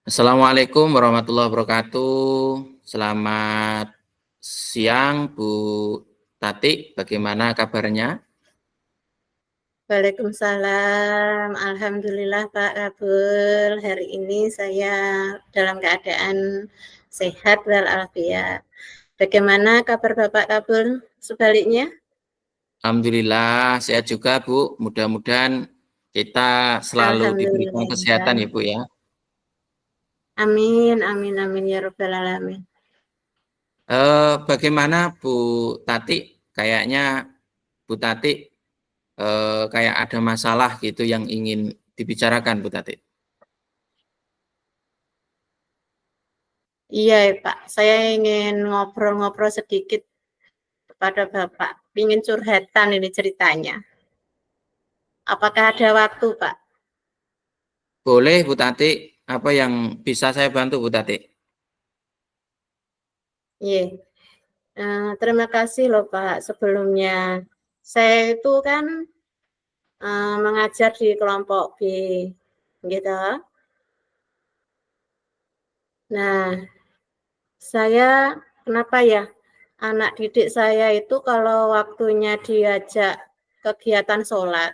Assalamualaikum warahmatullahi wabarakatuh. Selamat siang, Bu Tati. Bagaimana kabarnya? Waalaikumsalam. Alhamdulillah Pak Kabul. Hari ini saya dalam keadaan sehat walafiat. Bagaimana kabar Bapak Kabul sebaliknya? Alhamdulillah sehat juga, Bu. Mudah-mudahan kita selalu diberikan kesehatan ya, Alhamdulillah. Bu ya. Amin, amin, amin ya Rabbal Alamin. Bagaimana Bu Tati? Kayaknya Bu Tati kayak ada masalah gitu yang ingin dibicarakan, Bu Tati. Iya Pak, saya ingin ngobrol-ngobrol sedikit kepada Bapak. Ingin curhatan ini ceritanya. Apakah ada waktu Pak? Boleh, Bu Tati. Apa yang bisa saya bantu, Bu Tati? Iya. Terima kasih loh Pak sebelumnya. Saya itu kan mengajar di kelompok B, gitu. Nah, saya kenapa ya anak didik saya itu kalau waktunya diajak kegiatan sholat,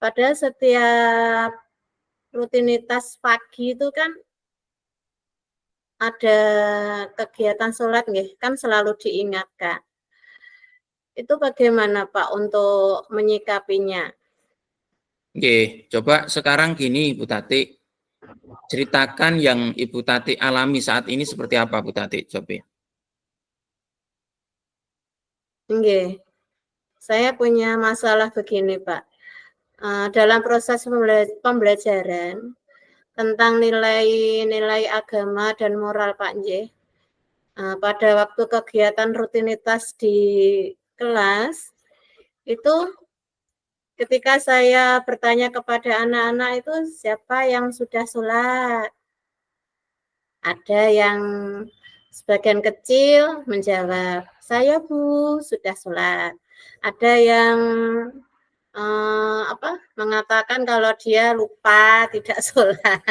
pada setiap rutinitas pagi itu kan ada kegiatan sholat, kan selalu diingatkan. Itu bagaimana Pak untuk menyikapinya? Oke, coba sekarang gini, Bu Tati. Ceritakan yang Ibu Tati alami saat ini seperti apa, Bu Tati? Coba. Nggih, saya punya masalah begini, Pak. Dalam proses pembelajaran tentang nilai-nilai agama dan moral, Pak Nggih. Pada waktu kegiatan rutinitas di kelas, itu ketika saya bertanya kepada anak-anak itu siapa yang sudah sholat? Ada yang sebagian kecil menjawab, saya Bu, sudah sholat. Ada yang mengatakan kalau dia lupa tidak sholat.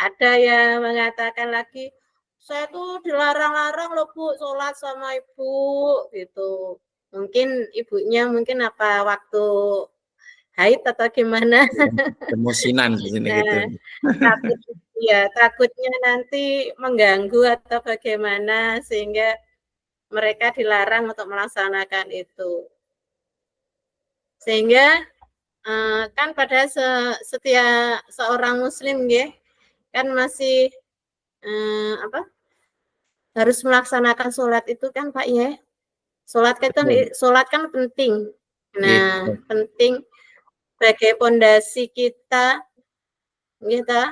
Ada yang mengatakan lagi, saya tuh dilarang-larang loh Bu, sholat sama Ibu, gitu. Mungkin ibunya apa waktu haid atau gimana. Emosinan di sini gitu. Nah, takutnya nanti mengganggu atau bagaimana sehingga mereka dilarang untuk melaksanakan itu. Sehingga kan pada setiap seorang muslim kan masih harus melaksanakan sholat itu kan Pak ya. Sholat kan penting. Nah, Gitu. penting sebagai pondasi kita gitu.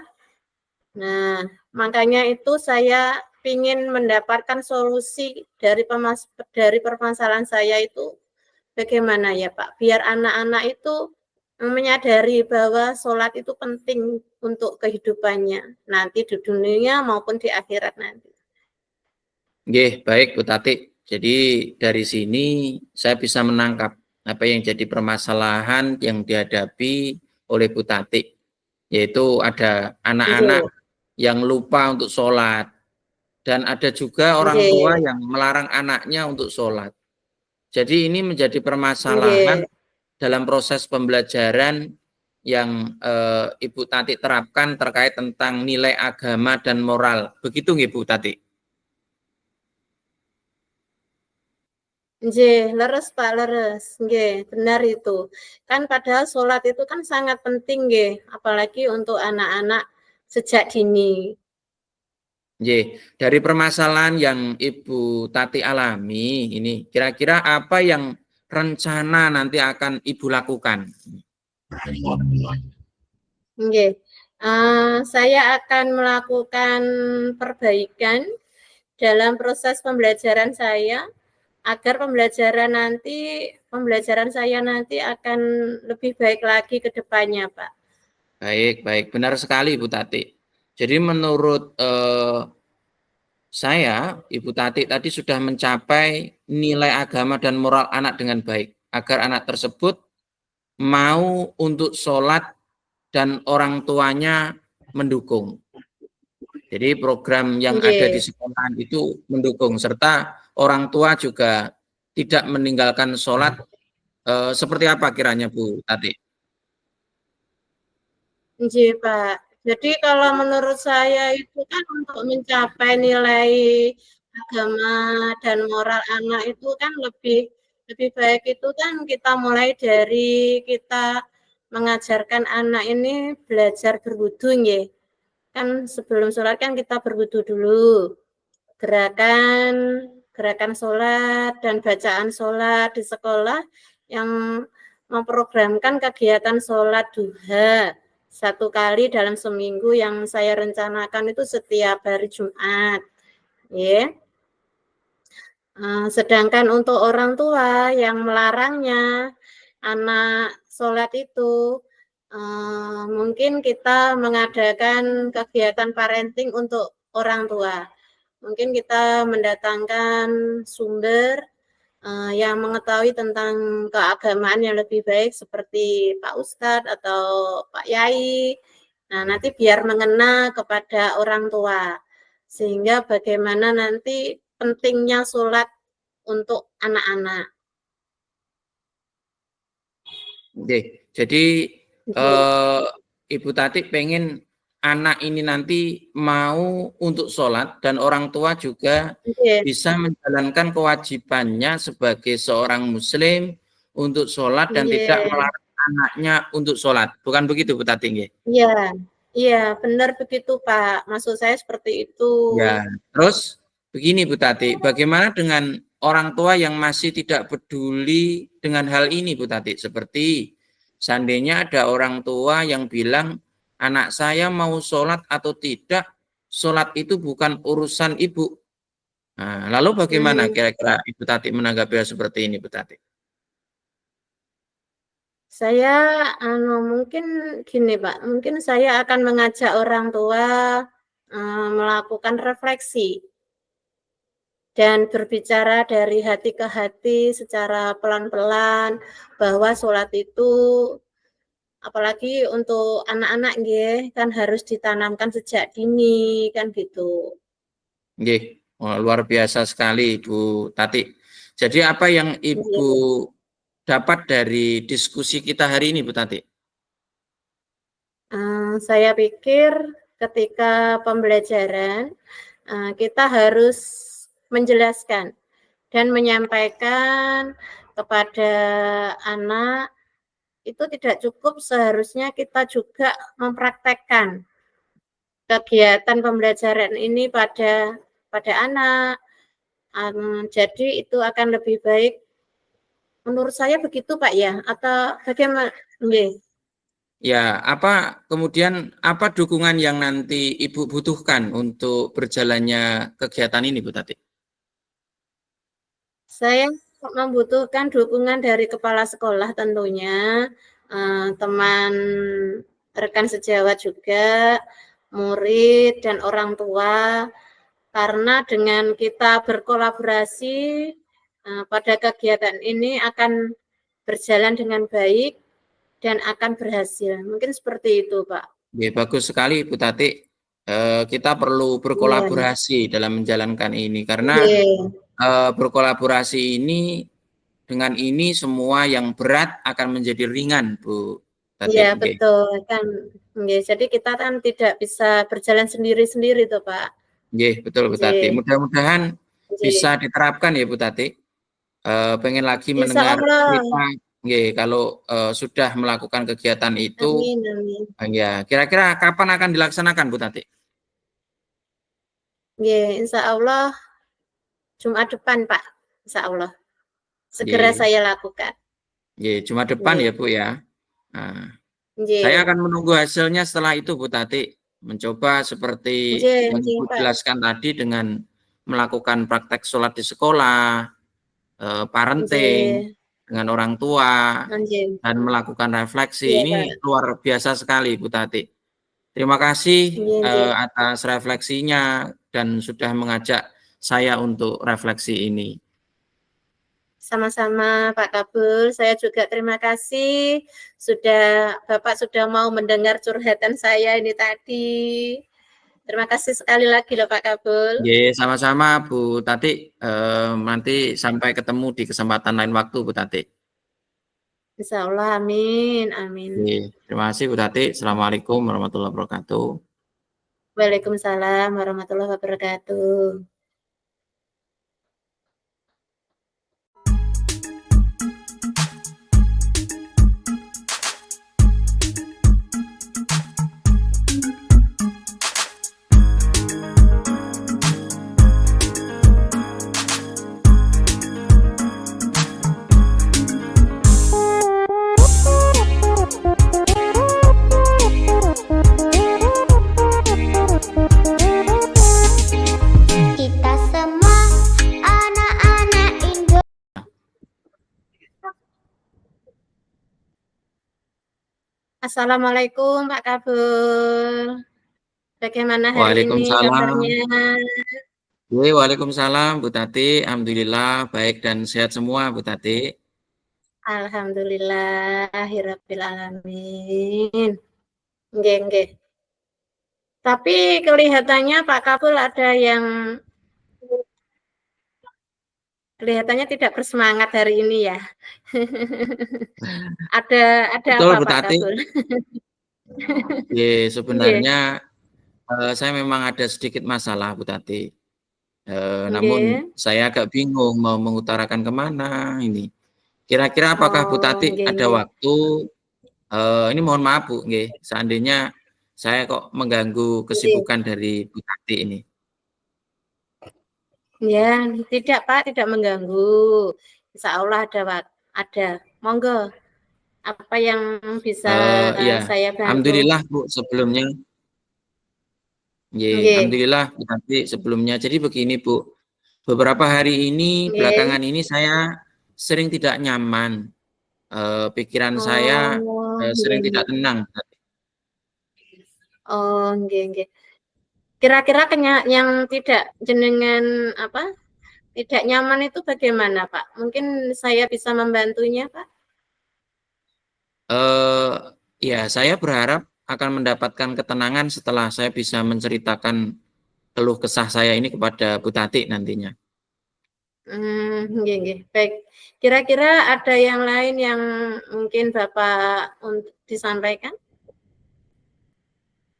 Nah, makanya itu saya ingin mendapatkan solusi dari permasalahan saya itu bagaimana ya Pak, biar anak-anak itu menyadari bahwa sholat itu penting untuk kehidupannya nanti di dunia maupun di akhirat nanti. Oke, baik Bu Tati. Jadi dari sini saya bisa menangkap apa yang jadi permasalahan yang dihadapi oleh Bu Tati, yaitu ada anak-anak yang lupa untuk sholat dan ada juga orang tua yang melarang anaknya untuk sholat. Jadi ini menjadi permasalahan dalam proses pembelajaran yang Ibu Tati terapkan terkait tentang nilai agama dan moral. Begitu nggih Bu Tati? Nggih, leres Pak, leres. Nggih, benar itu. Kan padahal sholat itu kan sangat penting nggih, apalagi untuk anak-anak sejak dini. Nggih, dari permasalahan yang Ibu Tati alami ini, kira-kira apa yang rencana nanti akan Ibu lakukan? Nggih, saya akan melakukan perbaikan dalam proses pembelajaran saya agar pembelajaran saya nanti akan lebih baik lagi ke depannya, Pak. Baik, baik. Benar sekali Bu Tati. Jadi menurut saya, Ibu Tati tadi sudah mencapai nilai agama dan moral anak dengan baik. Agar anak tersebut mau untuk sholat dan orang tuanya mendukung. Jadi program yang ada di sekolahan itu mendukung, serta orang tua juga tidak meninggalkan sholat. Seperti apa kiranya Bu Tati? Iya, Pak. Jadi kalau menurut saya itu kan untuk mencapai nilai agama dan moral anak itu kan lebih baik itu kan kita mulai dari kita mengajarkan anak ini belajar berwudu nggih. Kan sebelum sholat kan kita berwudu dulu. Gerakan sholat dan bacaan sholat di sekolah yang memprogramkan kegiatan sholat duha 1 kali dalam seminggu yang saya rencanakan itu setiap hari Jumat. Ya. Sedangkan untuk orang tua yang melarangnya anak sholat itu, mungkin kita mengadakan kegiatan parenting untuk orang tua. Mungkin kita mendatangkan sumber yang mengetahui tentang keagamaan yang lebih baik seperti Pak Ustadz atau Pak Yai. Nah, nanti biar mengena kepada orang tua. Sehingga bagaimana nanti pentingnya sholat untuk anak-anak. Oke, jadi Ibu Tati pengen anak ini nanti mau untuk sholat dan orang tua juga bisa menjalankan kewajibannya sebagai seorang muslim untuk sholat dan tidak melarang anaknya untuk sholat. Bukan begitu Bu Tati? Iya, benar begitu Pak. Maksud saya seperti itu. Ya, terus begini Bu Tati, bagaimana dengan orang tua yang masih tidak peduli dengan hal ini Bu Tati? Seperti seandainya ada orang tua yang bilang, anak saya mau sholat atau tidak, sholat itu bukan urusan ibu. Nah, lalu bagaimana kira-kira Ibu Tati menanggapi hal seperti ini Bu Tati? Saya mungkin gini Pak, mungkin saya akan mengajak orang tua melakukan refleksi dan berbicara dari hati ke hati secara pelan-pelan bahwa sholat itu apalagi untuk anak-anak nggih kan harus ditanamkan sejak dini kan gitu. Nggih, luar biasa sekali Bu Tati. Jadi apa yang Ibu dapat dari diskusi kita hari ini Bu Tati? Saya pikir ketika pembelajaran kita harus menjelaskan dan menyampaikan kepada anak itu tidak cukup, seharusnya kita juga mempraktekkan kegiatan pembelajaran ini pada anak. Jadi itu akan lebih baik. Menurut saya begitu Pak ya, atau bagaimana? Ya, kemudian apa dukungan yang nanti Ibu butuhkan untuk berjalannya kegiatan ini Bu Tati? Saya membutuhkan dukungan dari kepala sekolah tentunya, teman rekan sejawat juga, murid dan orang tua, karena dengan kita berkolaborasi pada kegiatan ini akan berjalan dengan baik dan akan berhasil. Mungkin seperti itu, Pak. Ya, bagus sekali Bu Tati. Kita perlu berkolaborasi dalam menjalankan ini karena berkolaborasi ini dengan ini semua yang berat akan menjadi ringan Bu Tati. Iya betul kan. Jadi kita kan tidak bisa berjalan sendiri-sendiri tuh Pak. Iya betul Bu Tati. Mudah-mudahan bisa diterapkan ya Bu Tati. Pengen lagi mendengar cerita. Kalau sudah melakukan kegiatan itu, ya kira-kira kapan akan dilaksanakan Bu Tati? Insya Allah Jumat depan Pak, Insya Allah segera saya lakukan. Jumat depan ya Bu ya. Nah, saya akan menunggu hasilnya setelah itu Bu Tati, mencoba seperti yang Ibu jelaskan tadi dengan melakukan praktek sholat di sekolah, parenting dengan orang tua, dan melakukan refleksi. Ini luar biasa sekali Bu Tati. Terima kasih atas refleksinya dan sudah mengajak saya untuk refleksi ini. Sama-sama Pak Kabul, saya juga terima kasih Bapak sudah mau mendengar curhatan saya ini tadi. Terima kasih sekali lagi loh Pak Kabul. Sama-sama Bu Tati. Nanti sampai ketemu di kesempatan lain waktu Bu Tati. Insya Allah, amin, amin. Terima kasih Bu Tati. Assalamualaikum warahmatullahi wabarakatuh. Waalaikumsalam warahmatullahi wabarakatuh. Kita semua anak-anak Indo. Assalamualaikum Pak Kabul. Bagaimana hari ini Waalaikumsalam. kabarnya? Waalaikumsalam Bu Tati. Alhamdulillah baik dan sehat semua Bu Tati. Alhamdulillahirabbil alamin. Nggih. Tapi kelihatannya Pak Kabul kelihatannya tidak bersemangat hari ini ya. ada Betul apa Bu Pak Tati. Kabul? Sebenarnya saya memang ada sedikit masalah Bu Tati. Namun saya agak bingung mau mengutarakan kemana ini. Kira-kira apakah Bu Tati ada waktu? Ini mohon maaf Bu, seandainya saya kok mengganggu kesibukan dari Bu Tati ini. Ya, tidak Pak, tidak mengganggu. Insya Allah ada. Monggo. Apa yang bisa Ya, saya bantu? alhamdulillah Bu sebelumnya. Alhamdulillah Bu Tati sebelumnya. Jadi begini Bu, beberapa hari ini belakangan ini saya sering tidak nyaman. Pikiran saya sering tidak tenang. Oh, nggih. Kira-kira yang tidak jenengan tidak nyaman itu bagaimana, Pak? Mungkin saya bisa membantunya, Pak. Ya, saya berharap akan mendapatkan ketenangan setelah saya bisa menceritakan keluh kesah saya ini kepada Bu Tati nantinya. Nggih. Baik. Kira-kira ada yang lain yang mungkin Bapak untuk disampaikan?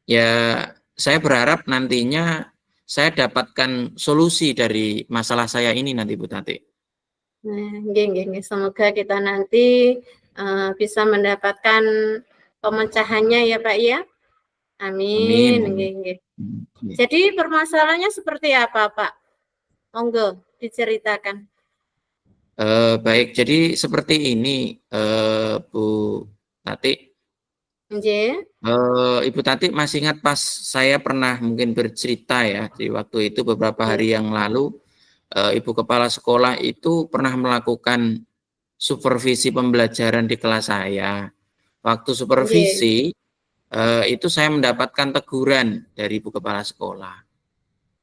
Ya, saya berharap nantinya saya dapatkan solusi dari masalah saya ini nanti Bu Tati. Nah, nggih. Semoga kita nanti bisa mendapatkan pemecahannya ya, Pak ya. Amin. Nggih. Jadi permasalahannya seperti apa, Pak? Monggo diceritakan. Baik, jadi seperti ini Bu Tati. Ibu Tati masih ingat pas saya pernah mungkin bercerita ya di waktu itu beberapa hari yang lalu Ibu Kepala Sekolah itu pernah melakukan supervisi pembelajaran di kelas saya. Waktu supervisi itu saya mendapatkan teguran dari Ibu Kepala Sekolah.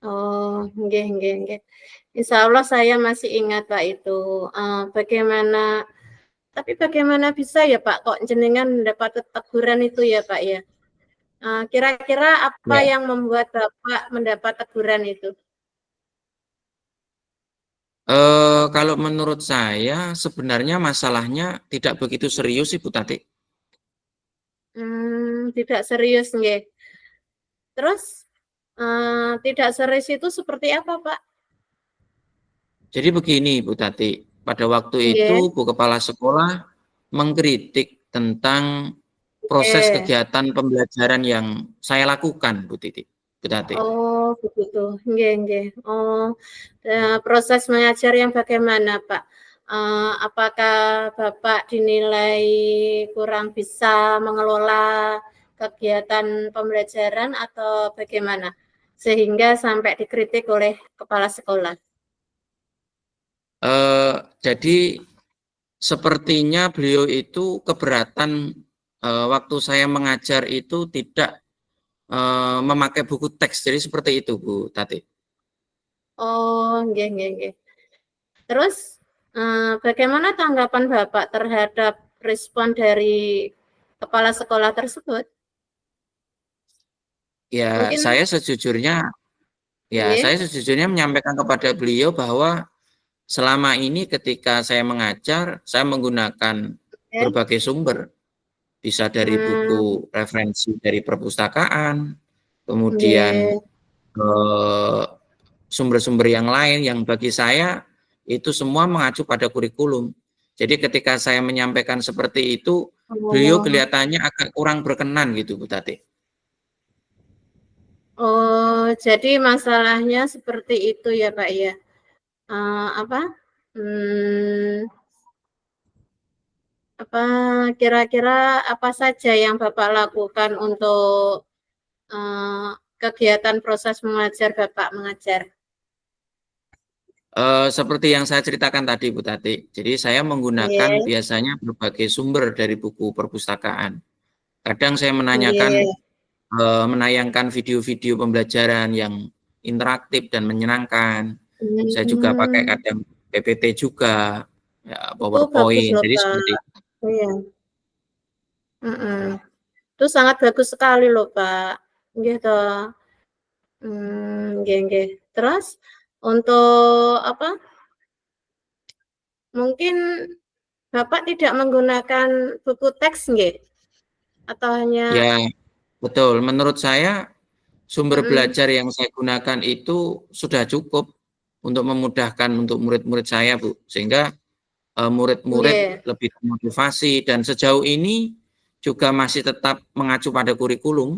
Oh, nggih. Insya Allah saya masih ingat Pak itu. Bagaimana bisa ya Pak kok jenengan mendapat teguran itu ya Pak ya? Kira-kira apa yang membuat Bapak mendapat teguran itu? Kalau menurut saya sebenarnya masalahnya tidak begitu serius Ibu Tati. Tidak serius nggih. Terus tidak serius itu seperti apa Pak? Jadi begini Bu Tati, pada waktu itu Bu Kepala Sekolah mengkritik tentang proses kegiatan pembelajaran yang saya lakukan Bu Tati. Oh begitu, nggih. Oh, proses mengajar yang bagaimana Pak? Apakah Bapak dinilai kurang bisa mengelola kegiatan pembelajaran atau bagaimana? Sehingga sampai dikritik oleh kepala sekolah. Jadi sepertinya beliau itu keberatan waktu saya mengajar itu tidak memakai buku teks, jadi seperti itu Bu Tati. Oh, nggih. Terus Bagaimana tanggapan Bapak terhadap respon dari kepala sekolah tersebut? Ya, Mungkin saya sejujurnya nggih, saya sejujurnya menyampaikan kepada beliau bahwa selama ini ketika saya mengajar, saya menggunakan nggih, berbagai sumber, bisa dari mmm, buku referensi dari perpustakaan, kemudian nggih, eh, sumber-sumber yang lain yang bagi saya itu semua mengacu pada kurikulum. Jadi ketika saya menyampaikan seperti itu, beliau oh, kelihatannya agak kurang berkenan gitu, Bu Tati. oh, jadi masalahnya seperti itu ya, Pak, ya? Apa, mmm, apa kira-kira apa saja yang Bapak lakukan untuk, eee, kegiatan proses mengajar Bapak mengajar? Seperti yang saya ceritakan tadi, Bu Tati. Jadi saya menggunakan Nggih, biasanya berbagai sumber dari buku perpustakaan. Kadang saya menanyakan, nggih, menayangkan video-video pembelajaran yang interaktif dan menyenangkan. Saya juga pakai mmm. kadang PPT juga, ya Itu bagus PowerPoint. loh, Jadi Pak. seperti Iya, mhm. Itu sangat bagus sekali loh, Pak. Nggih toh. Nggih nggih. Terus untuk apa, mungkin Bapak tidak menggunakan buku teks nggih? Atau hanya ya, betul. Menurut saya sumber mhm, belajar yang saya gunakan itu sudah cukup untuk memudahkan untuk murid-murid saya, Bu. Sehingga murid-murid nggih, lebih termotivasi dan sejauh ini juga masih tetap mengacu pada kurikulum.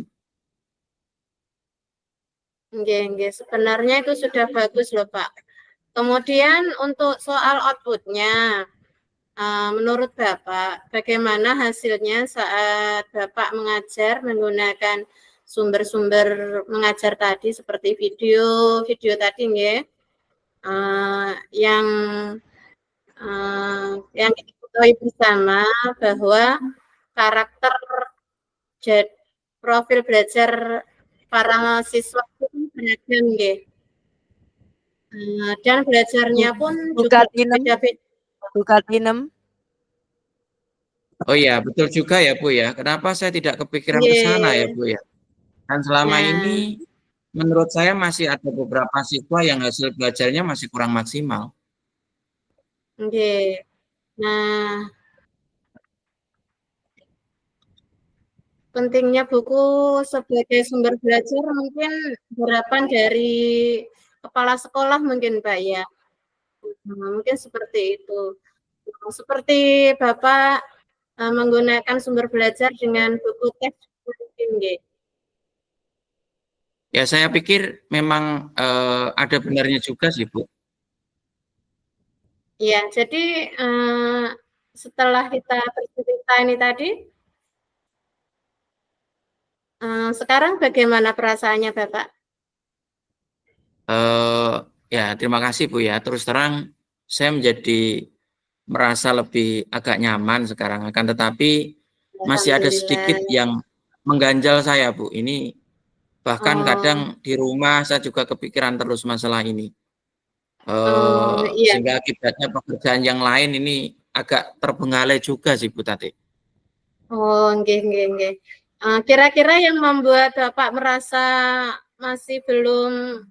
nggih nggih. Sebenarnya itu sudah bagus loh, Pak. Kemudian untuk soal output-nya, menurut Bapak, bagaimana hasilnya saat Bapak mengajar menggunakan sumber-sumber mengajar tadi seperti video tadi nggih, yang, yang kita ketahui bersama bahwa karakter jad profil belajar para siswa itu kan beragam nggih, dan belajarnya pun juga Bukatinem, berbeda-beda. Bukatinem. Oh iya, betul juga ya, Bu, ya. Kenapa saya tidak kepikiran ke sana ya, Nggih. Bu, ya? Dan selama Nah, ini menurut saya masih ada beberapa siswa yang hasil belajarnya masih kurang maksimal. nggih. Nah, pentingnya buku sebagai sumber belajar mungkin harapan dari kepala sekolah mungkin, Pak, ya? Mungkin seperti itu. Seperti Bapak, menggunakan sumber belajar dengan buku teks mungkin nggih? Ya saya pikir memang, ada benarnya juga sih, Bu. Iya, jadi, setelah kita bercerita ini tadi, sekarang bagaimana perasaannya Bapak? Eee, ya terima kasih, Bu, ya. Terus terang saya menjadi merasa lebih agak nyaman sekarang, akan tetapi masih ada sedikit Alhamdulillah. yang mengganjal saya, Bu. Ini bahkan kadang Oh di rumah saya juga kepikiran terus masalah ini. oh, iya. Sehingga akibatnya pekerjaan yang lain ini agak terbengkalai juga sih, Bu Tati. Oh, nggih nggih nggih. Kira-kira yang membuat Bapak merasa masih belum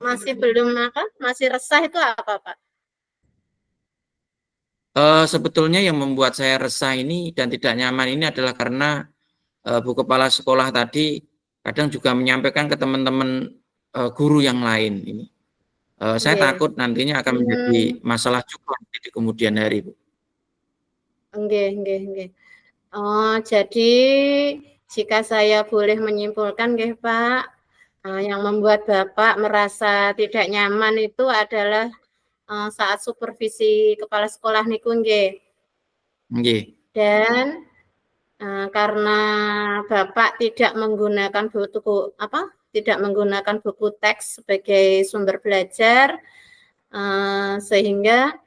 masih belum apa, masih resah itu apa, Pak? Sebetulnya yang membuat saya resah ini dan tidak nyaman ini adalah karena, Bu Kepala Sekolah tadi kadang juga menyampaikan ke teman-teman, guru yang lain ini. Saya Nggih. takut nantinya akan Mmm, menjadi masalah juga nanti di kemudian hari, Bu. nggih nggih nggih. Oh, jadi jika saya boleh menyimpulkan nggih, Pak, yang membuat Bapak merasa tidak nyaman itu adalah, saat supervisi kepala sekolah niku nggih. Nggih, Dan, karena Bapak tidak menggunakan buku apa, tidak menggunakan buku teks sebagai sumber belajar, sehingga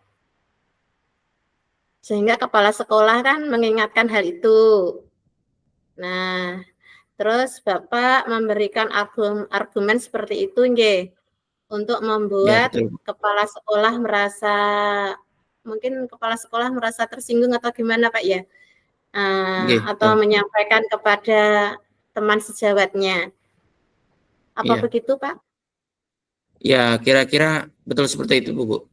sehingga kepala sekolah kan mengingatkan hal itu. Nah, terus Bapak memberikan argumen seperti itu nggih, untuk ya membuat betul, Bu. kepala sekolah merasa mungkin kepala sekolah merasa tersinggung atau gimana Pak ya? Nggih, Atau betul. menyampaikan kepada teman sejawatnya. Apa Iya. begitu Pak? Ya, kira-kira betul seperti itu, Bu.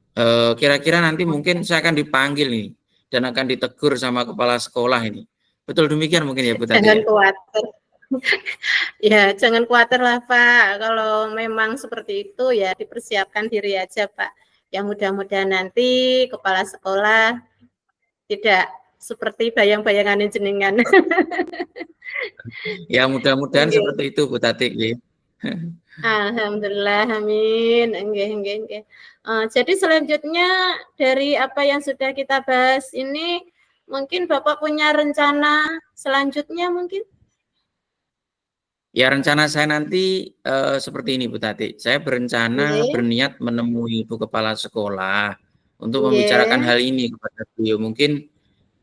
Kira-kira nanti mungkin saya akan dipanggil nih dan akan ditegur sama kepala sekolah ini. Betul demikian mungkin ya, Bu Tati Jangan ya? khawatir. Ya, jangan khawatir lah Pak. Kalau memang seperti itu ya dipersiapkan diri aja Pak. Yang mudah-mudahan nanti kepala sekolah tidak seperti bayang-bayangan jenengan. Ya, mudah-mudahan Nggih. seperti itu, Bu Tati. Nggih. Alhamdulillah, amin. Nggih. Jadi selanjutnya dari apa yang sudah kita bahas ini, mungkin Bapak punya rencana selanjutnya mungkin? Ya, rencana saya nanti seperti ini, Bu Tati. Saya berencana Nggih. berniat menemui Ibu Kepala Sekolah untuk membicarakan Nggih. hal ini kepada beliau. Mungkin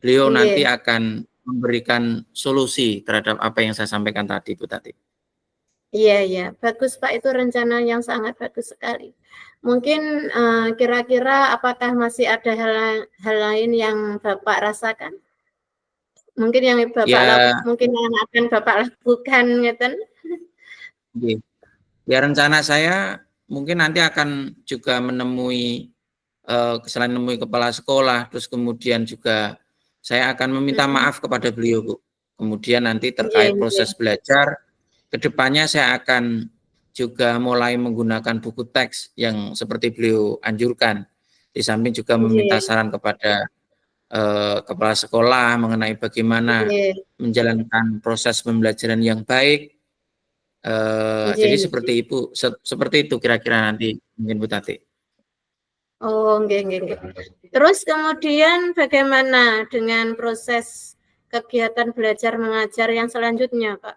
beliau nanti Nggih. akan memberikan solusi terhadap apa yang saya sampaikan tadi, Bu Tati. Iya, bagus Pak, itu rencana yang sangat bagus sekali. Mungkin kira-kira apakah masih ada hal lain yang Bapak rasakan? Mungkin yang Ya, mungkin yang akan Bapak lakukan ngeten? nggih. Ya, rencana saya mungkin nanti akan juga menemui selain menemui kepala sekolah, terus kemudian juga saya akan meminta maaf kepada beliau, Bu. Kemudian nanti terkait Nggih. proses belajar, kedepannya saya akan juga mulai menggunakan buku teks yang seperti beliau anjurkan. Di samping juga meminta Nggih. saran kepada kepala sekolah mengenai bagaimana Nggih. menjalankan proses pembelajaran yang baik. Jadi Nggih. seperti itu kira-kira nanti mungkin Bu Tati. Oh, nggih. Terus kemudian bagaimana dengan proses kegiatan belajar mengajar yang selanjutnya, Pak?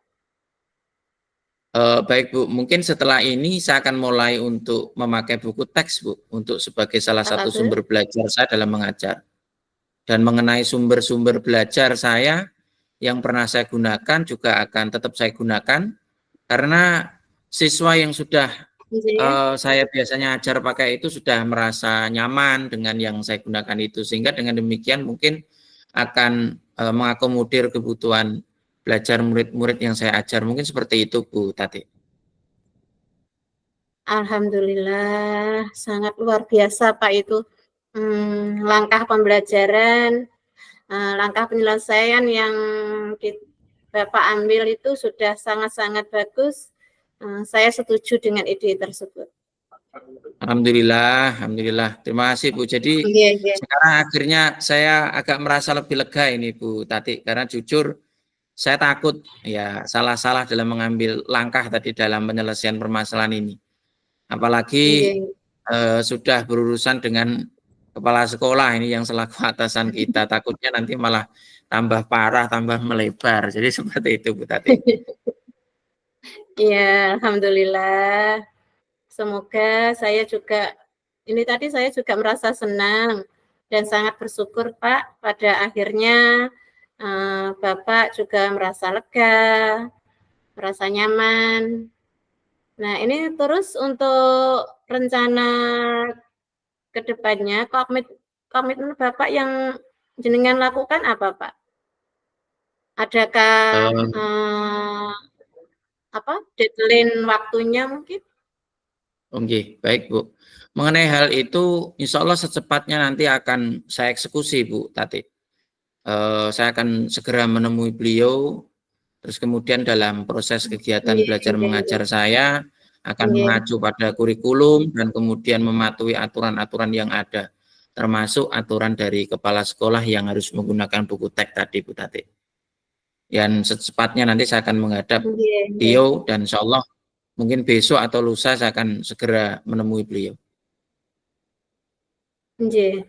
Baik Bu, mungkin setelah ini saya akan mulai untuk memakai buku teks Bu, untuk sebagai salah satu Bagus. sumber belajar saya dalam mengajar. Dan mengenai sumber-sumber belajar saya yang pernah saya gunakan juga akan tetap saya gunakan, karena siswa yang sudah Nggih. saya biasanya ajar pakai itu sudah merasa nyaman dengan yang saya gunakan itu, sehingga dengan demikian mungkin akan mengakomodir kebutuhan belajar murid-murid yang saya ajar. Mungkin seperti itu Bu Tati. Alhamdulillah, sangat luar biasa Pak itu. Langkah pembelajaran, langkah penyelesaian yang Bapak ambil itu sudah sangat-sangat bagus. Saya setuju dengan ide tersebut. Alhamdulillah. Terima kasih Bu. Jadi Nggih. sekarang akhirnya saya agak merasa lebih lega ini Bu Tati, karena jujur saya takut ya salah-salah dalam mengambil langkah tadi dalam penyelesaian permasalahan ini. Apalagi Nggih. sudah berurusan dengan kepala sekolah ini yang selaku atasan kita, takutnya nanti malah tambah parah, tambah melebar. Jadi seperti itu Bu Tati. Iya, alhamdulillah. Semoga saya juga merasa senang dan sangat bersyukur Pak, pada akhirnya Bapak juga merasa lega, merasa nyaman. Nah, ini terus untuk rencana ke depannya, komitmen Bapak yang jenengan lakukan apa Pak? Adakah deadline waktunya mungkin? Oke, baik Bu. Mengenai hal itu, insya Allah secepatnya nanti akan saya eksekusi Bu Tati. Saya akan segera menemui beliau, terus kemudian dalam proses kegiatan belajar mengajar saya akan mengacu pada kurikulum dan kemudian mematuhi aturan-aturan yang ada, termasuk aturan dari kepala sekolah yang harus menggunakan buku teks tadi Bu Tati. Dan secepatnya nanti saya akan menghadap beliau dan insya Allah mungkin besok atau lusa saya akan segera menemui beliau. Nggih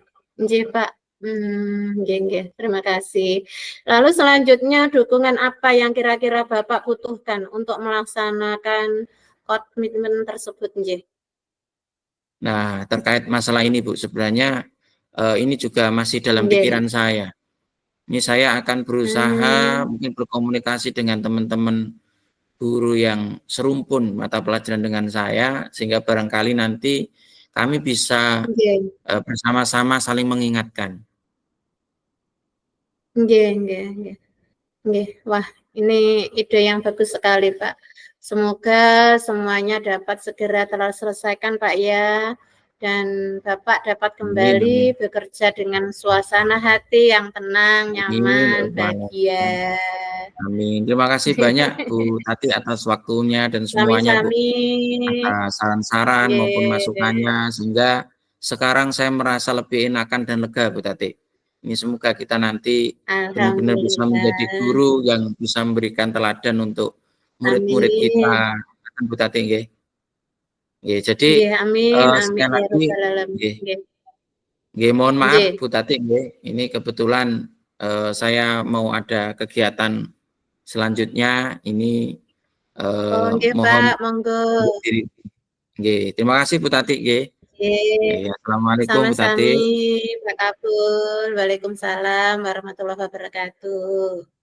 Pak. Nggih. Terima kasih. Lalu selanjutnya dukungan apa yang kira-kira Bapak butuhkan untuk melaksanakan komitmen tersebut nggih? Nah, terkait masalah ini Bu, sebenarnya ini juga masih dalam pikiran saya. Ini saya akan berusaha mungkin berkomunikasi dengan teman-teman guru yang serumpun mata pelajaran dengan saya, sehingga barangkali nanti kami bisa Nggih. bersama-sama saling mengingatkan. Nggih nggih nggih. Nggih. Wah, ini ide yang bagus sekali, Pak. Semoga semuanya dapat segera terselesaikan, Pak, ya. Dan Bapak dapat Amin, kembali amin. bekerja dengan suasana hati yang tenang, Amin, ya nyaman, Allah. bahagia. Amin. Terima kasih banyak Bu Tati atas waktunya dan semuanya, Bu. Sami-sami. Atas saran-saran maupun Nggih. masukannya, sehingga sekarang saya merasa lebih enakan dan lega, Bu Tati. Ini semoga kita nanti benar-benar bisa menjadi Alhamdulillah. guru yang bisa memberikan teladan untuk murid-murid Amin. kita, Bu Tati, nggih. Nggih, jadi Nggih, amin amin sekian ya lagi rabbal alamin. nggih. Nggih. Nggih, mohon maaf Nggih. Bu Tati, nggih. Ini kebetulan saya mau ada kegiatan selanjutnya. Ini Oh, nggih, mohon Pak, monggo. undur diri. Nggih, terima kasih Bu Tati, nggih. Nggih. Nggih, assalamualaikum Bu Tati. Sama-sami, Pak Kabul. Waalaikumsalam warahmatullahi wabarakatuh.